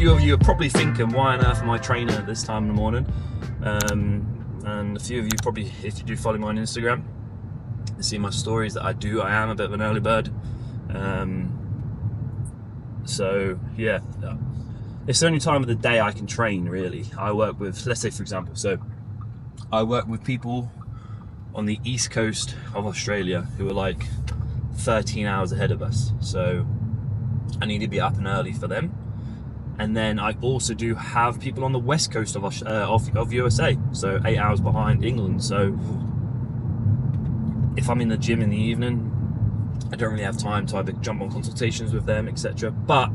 few of you are probably thinking, why on earth am I training at this time in the morning? And a few of you probably, if you do follow me on Instagram, you see my stories that I am a bit of an early bird. So yeah, it's the only time of the day I can train, really. I work with, let's say for example, so I work with people on the east coast of Australia who are like 13 hours ahead of us. So I need to be up and early for them. And then I also do have people on the west coast of USA, so 8 hours behind England. So if I'm in the gym in the evening, I don't really have time to either jump on consultations with them, etc. But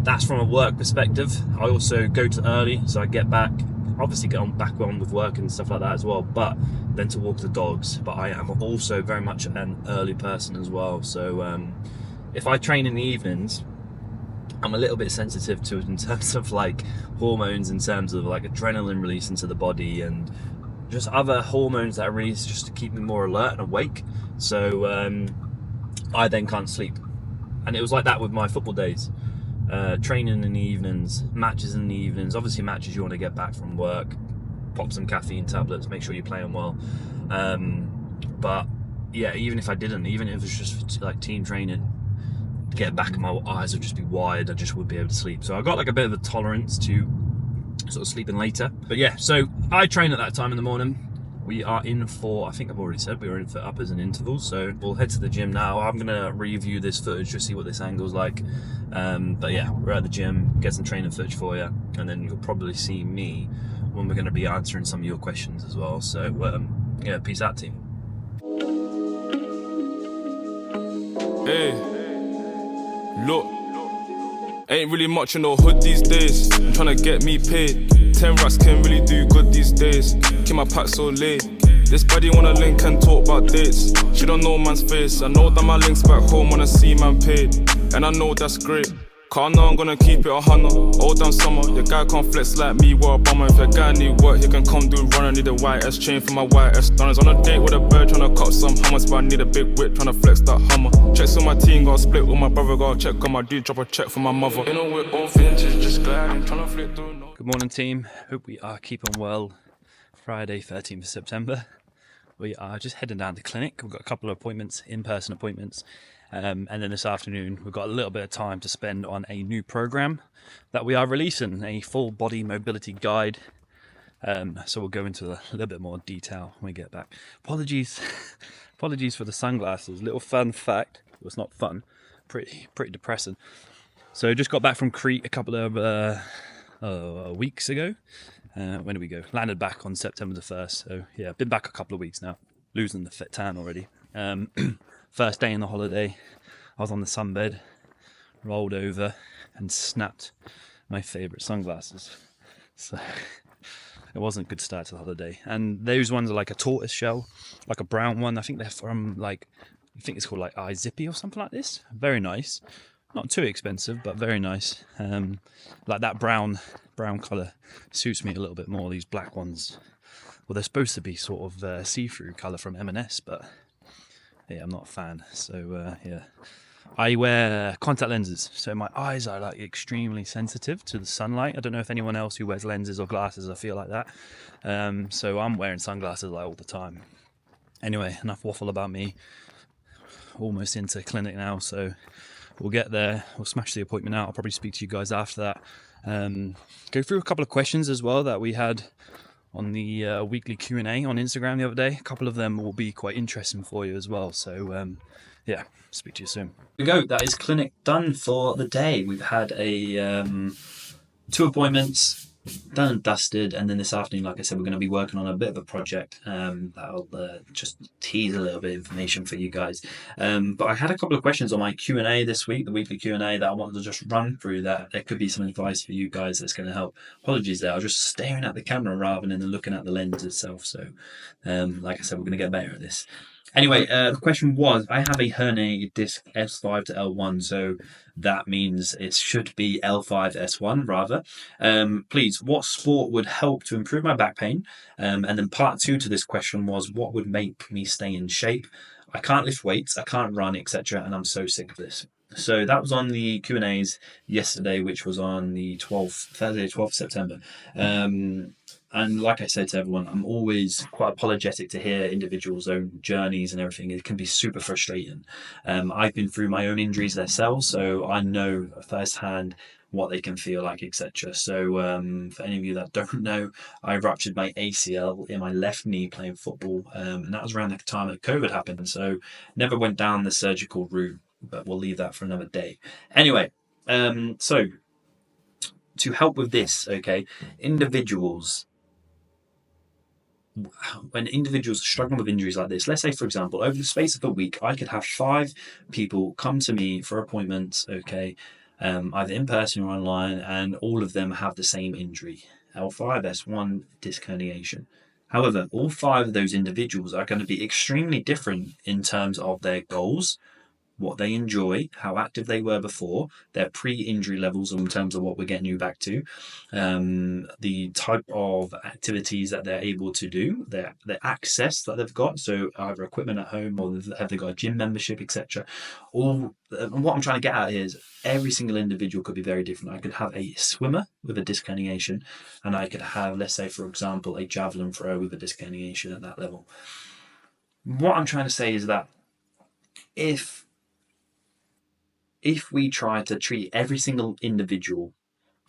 that's from a work perspective. I also go to early, so I get back, obviously get back on with work and stuff like that as well, but then to walk the dogs. But I am also very much an early person as well. So if I train in the evenings, I'm a little bit sensitive to it in terms of like hormones, in terms of like adrenaline release into the body and just other hormones that are released just to keep me more alert and awake. So I then can't sleep. And it was like that with my football days. Training in the evenings, matches in the evenings. Obviously matches you want to get back from work, pop some caffeine tablets, make sure you're playing well. But yeah, even if I didn't, even if it was just like team training, get back and my eyes would just be wide, I just would be able to sleep. So I got like a bit of a tolerance to sort of sleeping later. But yeah, so I train at that time in the morning. We are in for, I think I've already said, we were in for uppers and intervals. So we'll head to the gym now. I'm gonna review this footage to see what this angle's like. But yeah, we're at the gym, get some training footage for you, and then you'll probably see me when we're gonna be answering some of your questions as well. So yeah, peace out, team. Hey. Look, ain't really much in the hood these days. I'm tryna get me paid. 10 racks can really do good these days. Keep my pack so late. This buddy wanna link and talk about dates. She don't know man's face. I know that my links back home wanna see man paid. And I know that's great. Cause I know I'm gonna keep it 100. All down summer, your guy can't flex like me, what a bummer. If your guy need work, he can come do run. I need a white S chain for my white S Dunners. On a date with a bird, tryna cut some hummus, but I need a big whip, tryna flex that Hummer. Checks on my team, got split with my brother, got check on my dude, drop a check for my mother. You know we're all vintage, just gliding, tryna flip through. No. Good morning, team. Hope we are keeping well. Friday, 13th of September. We are just heading down to the clinic. We've got a couple of appointments, in-person appointments. And then this afternoon, we've got a little bit of time to spend on a new program that we are releasing, a full body mobility guide. So we'll go into a little bit more detail when we get back. Apologies for the sunglasses. Little fun fact. Well, it's not fun. Pretty depressing. So just got back from Crete a couple of weeks ago. When did we go? Landed back on September the 1st. So yeah, been back a couple of weeks now. Losing the fit tan already. First day in the holiday, I was on the sunbed, rolled over and snapped my favourite sunglasses. So it wasn't a good start to the holiday. And those ones are like a tortoise shell, like a brown one. I think they're from I think it's called like iZippy or something like this. Very nice. Not too expensive, but very nice. Like that brown colour suits me a little bit more. These black ones, well, they're supposed to be sort of see-through colour from M&S, but yeah, I'm not a fan. So yeah, I wear contact lenses, so my eyes are like extremely sensitive to the sunlight. I don't know if anyone else who wears lenses or glasses, I feel like that. So I'm wearing sunglasses like all the time. Anyway, enough waffle about me. Almost into clinic now, so we'll get there. We'll smash the appointment out. I'll probably speak to you guys after that. Go through a couple of questions as well that we had on the weekly Q&A on Instagram the other day. A couple of them will be quite interesting for you as well. So yeah, speak to you soon. Here we go. That is clinic done for the day. We've had a 2 appointments done and dusted, and then this afternoon, like I said, we're going to be working on a bit of a project that'll just tease a little bit of information for you guys. But I had a couple of questions on my Q&A this week, the weekly Q&A, that I wanted to just run through, that there could be some advice for you guys that's going to help. Apologies there, I was just staring at the camera rather than looking at the lens itself. So like I said, we're going to get better at this. Anyway, the question was, I have a herniated disc S5 to L1, so that means it should be L5 S1 rather. Please, what sport would help to improve my back pain? And then part 2 to this question was, what would make me stay in shape? I can't lift weights, I can't run, etc., and I'm so sick of this. So that was on the Q&As yesterday, which was on the 12th, Thursday, 12th September. And like I said to everyone, I'm always quite apologetic to hear individuals' own journeys and everything. It can be super frustrating. I've been through my own injuries themselves, so I know firsthand what they can feel like, etc. So for any of you that don't know, I ruptured my ACL in my left knee playing football, and that was around the time that COVID happened. So never went down the surgical route, but we'll leave that for another day. Anyway, so to help with this, okay, individuals, when individuals are struggling with injuries like this, let's say, for example, over the space of a week, I could have 5 people come to me for appointments, okay, either in person or online, and all of them have the same injury, L5S1 disc herniation. However, all 5 of those individuals are going to be extremely different in terms of their goals, what they enjoy, how active they were before, their pre-injury levels in terms of what we're getting you back to, the type of activities that they're able to do, their access that they've got, so either equipment at home or have they got a gym membership, etc. All what I'm trying to get at here is every single individual could be very different. I could have a swimmer with a disc herniation, and I could have, let's say, for example, a javelin thrower with a disc herniation at that level. What I'm trying to say is that if we try to treat every single individual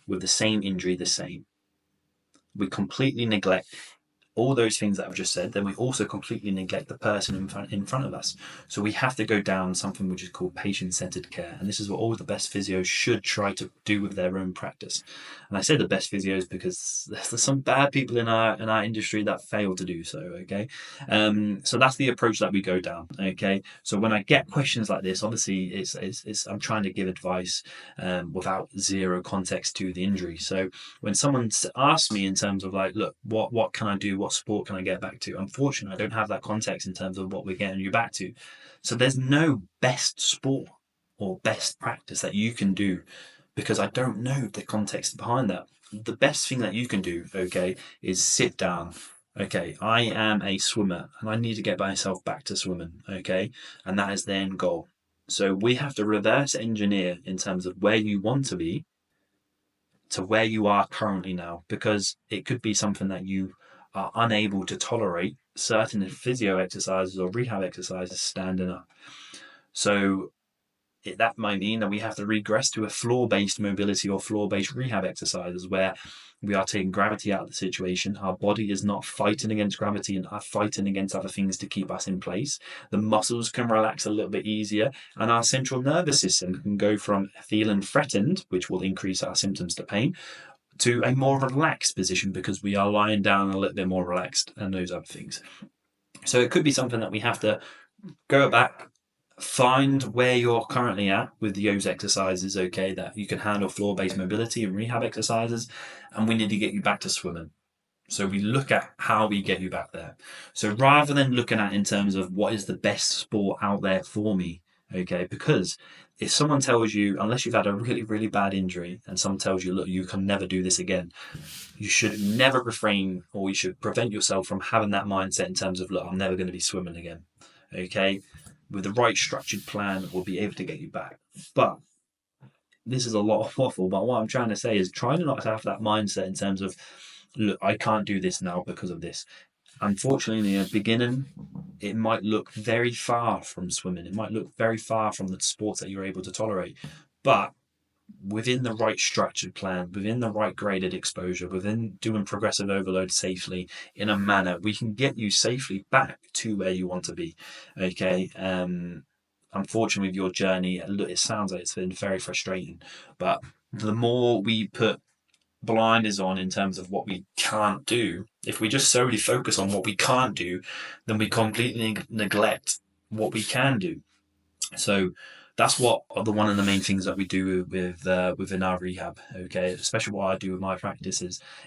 with the same injury the same, we completely neglect all those things that I've just said, then we also completely neglect the person in front of us. So we have to go down something which is called patient-centered care. And this is what all the best physios should try to do with their own practice. And I say the best physios because there's some bad people in our industry that fail to do so, okay? So that's the approach that we go down, okay? So when I get questions like this, obviously it's I'm trying to give advice without zero context to the injury. So when someone asks me in terms of like, look, what can I do? What sport can I get back to? Unfortunately, I don't have that context in terms of what we're getting you back to. So there's no best sport or best practice that you can do because I don't know the context behind that. The best thing that you can do, okay, is sit down. Okay, I am a swimmer and I need to get myself back to swimming, okay? And that is the end goal. So we have to reverse engineer in terms of where you want to be to where you are currently now, because it could be something that you are unable to tolerate certain physio exercises or rehab exercises standing up. So that might mean that we have to regress to a floor-based mobility or floor-based rehab exercises where we are taking gravity out of the situation. Our body is not fighting against gravity and are fighting against other things to keep us in place. The muscles can relax a little bit easier, and our central nervous system can go from feeling threatened, which will increase our symptoms to pain, to a more relaxed position because we are lying down a little bit more relaxed and those other things. So it could be something that we have to go back, find where you're currently at with those exercises, okay, that you can handle floor-based mobility and rehab exercises, and we need to get you back to swimming. So we look at how we get you back there. So rather than looking at in terms of what is the best sport out there for me, okay, because if someone tells you, unless you've had a really, really bad injury and someone tells you, look, you can never do this again, you should never refrain or you should prevent yourself from having that mindset in terms of, look, I'm never going to be swimming again, okay? With the right structured plan, we'll be able to get you back. But this is a lot of waffle, but what I'm trying to say is try not to have that mindset in terms of, look, I can't do this now because of this. Unfortunately, in the beginning, it might look very far from swimming. It might look very far from the sports that you're able to tolerate. But within the right structured plan, within the right graded exposure, within doing progressive overload safely in a manner, we can get you safely back to where you want to be. Okay. Unfortunately, with your journey, it sounds like it's been very frustrating. But the more we put blinders on in terms of what we can't do, if we just solely focus on what we can't do, then we completely neglect what we can do. So that's one of the main things that we do with within our rehab, okay, especially what I do with my practice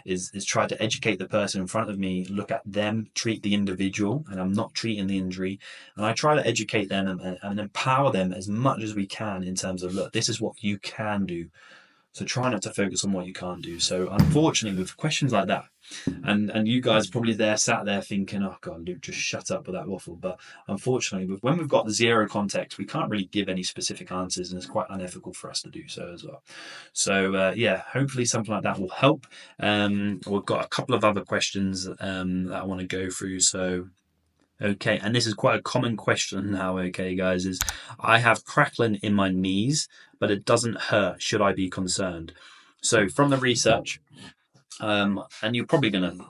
is try to educate the person in front of me, look at them, treat the individual, and I'm not treating the injury, and I try to educate them and empower them as much as we can in terms of, look, this is what you can do. So try not to focus on what you can't do. So unfortunately, with questions like that, and you guys are probably sat there thinking, oh God, Luke, just shut up with that waffle. But unfortunately, when we've got the zero context, we can't really give any specific answers, and it's quite unethical for us to do so as well. So yeah, hopefully something like that will help. We've got a couple of other questions that I want to go through. So okay, and this is quite a common question now, okay, guys, is I have crackling in my knees, but it doesn't hurt. Should I be concerned? So from the research, and you're probably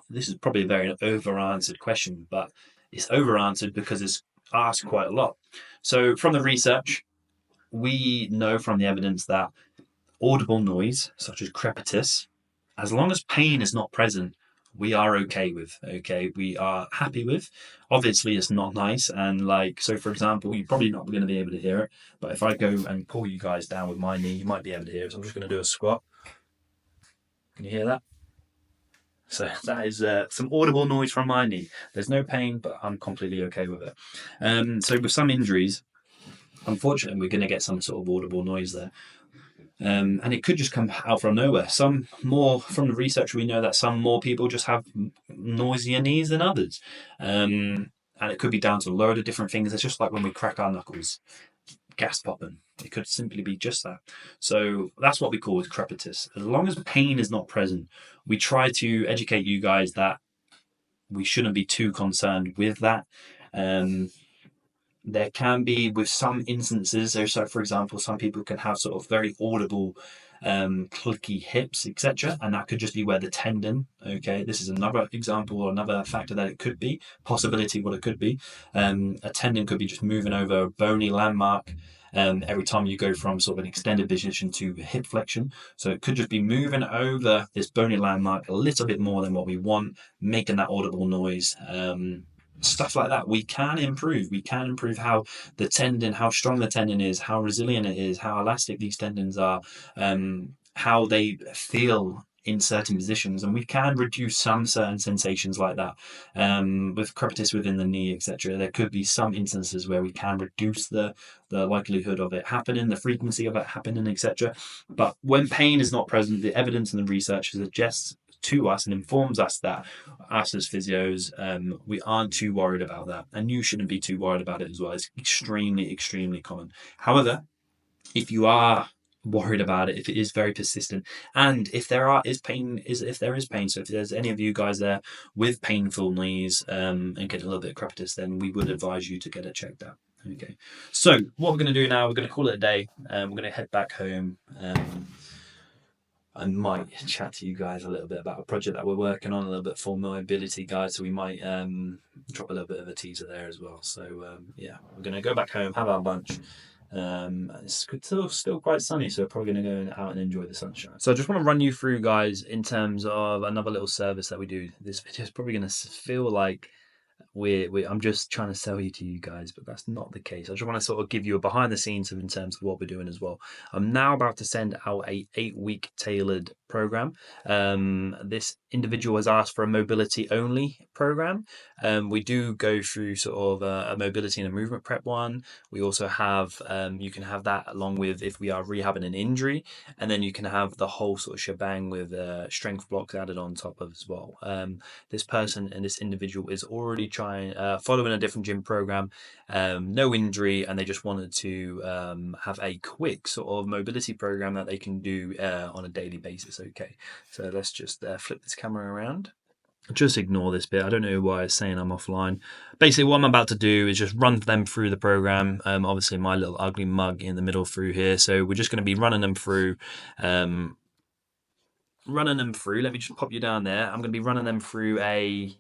this is probably a very over-answered question, but it's over-answered because it's asked quite a lot. So from the research, we know from the evidence that audible noise, such as crepitus, as long as pain is not present, we are okay with. Okay, we are happy with. Obviously, it's not nice, and so for example, you're probably not going to be able to hear it. But if I go and pull you guys down with my knee, you might be able to hear it. So I'm just going to do a squat. Can you hear that? So that is some audible noise from my knee. There's no pain, but I'm completely okay with it. So with some injuries, unfortunately, we're going to get some sort of audible noise there. And it could just come out from nowhere. Some more from the research, we know that some more people just have noisier knees than others. And it could be down to a load of different things. It's just like when we crack our knuckles, gas popping. It could simply be just that. So that's what we call crepitus. As long as pain is not present, we try to educate you guys that we shouldn't be too concerned with that. There can be, with some instances, so for example, some people can have sort of very audible clicky hips, etc., and that could just be where the tendon, okay, this is another example or another factor that it could be, possibility what it could be. A tendon could be just moving over a bony landmark every time you go from sort of an extended position to hip flexion. So it could just be moving over this bony landmark a little bit more than what we want, making that audible noise. Stuff like that we can improve. We can improve how the tendon, how strong the tendon is, how resilient it is, how elastic these tendons are, how they feel in certain positions, and we can reduce some certain sensations like that. With crepitus within the knee, etc., there could be some instances where we can reduce the likelihood of it happening, the frequency of it happening, etc. But when pain is not present, the evidence and the research suggests to us and informs us that us as physios, we aren't too worried about that, and you shouldn't be too worried about it as well. It's extremely common. However, if you are worried about it, if it is very persistent, and if there is pain, so if there's any of you guys there with painful knees and get a little bit of crepitus, then we would advise you to get it checked out. Okay, so what we're going to do now, we're going to call it a day. We're going to head back home. I might chat to you guys a little bit about a project that we're working on, a little bit for mobility guys, so we might drop a little bit of a teaser there as well. So yeah, we're going to go back home, have our lunch. It's still quite sunny, so we're probably going to go out and enjoy the sunshine. So I just want to run you through, guys, in terms of another little service that we do. This video is probably going to feel like I'm just trying to sell you to you guys, but that's not the case. I just want to sort of give you a behind the scenes in terms of what we're doing as well. I'm now about to send out a 8-week tailored program. This individual has asked for a mobility only program. We do go through sort of a mobility and a movement prep one. We also have you can have that along with if we are rehabbing an injury, and then you can have the whole sort of shebang with strength blocks added on top of as well. This person and this individual is already following a different gym program, no injury, and they just wanted to have a quick sort of mobility program that they can do on a daily basis. Okay, so let's just flip this camera around. Just ignore this bit. I don't know why it's saying I'm offline. Basically, what I'm about to do is just run them through the program. Obviously, my little ugly mug in the middle through here. So we're just going to be running them through. Let me just pop you down there. I'm going to be running them through a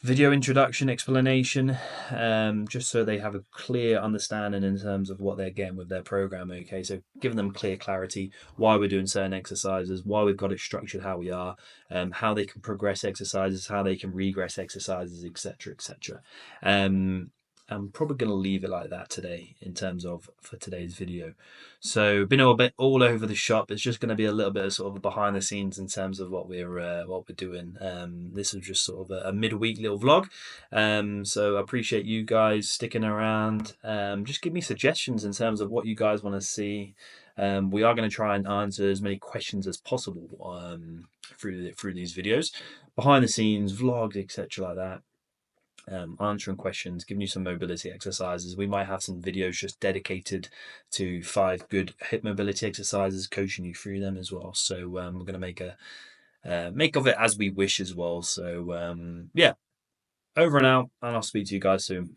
video introduction explanation, just so they have a clear understanding in terms of what they're getting with their program. Okay, so giving them clear clarity why we're doing certain exercises, why we've got it structured how we are, how they can progress exercises, how they can regress exercises, etc. I'm probably going to leave it like that today in terms of for today's video. So been a bit all over the shop. It's just going to be a little bit of sort of behind the scenes in terms of what we're doing. This is just sort of a midweek little vlog. So I appreciate you guys sticking around. Just give me suggestions in terms of what you guys want to see. We are going to try and answer as many questions as possible through these videos, behind the scenes vlogs, etc. like that. Answering questions, giving you some mobility exercises. We might have some videos just dedicated to 5 good hip mobility exercises, coaching you through them as well. So we're going to make of it as we wish as well. So yeah, over and out, and I'll speak to you guys soon.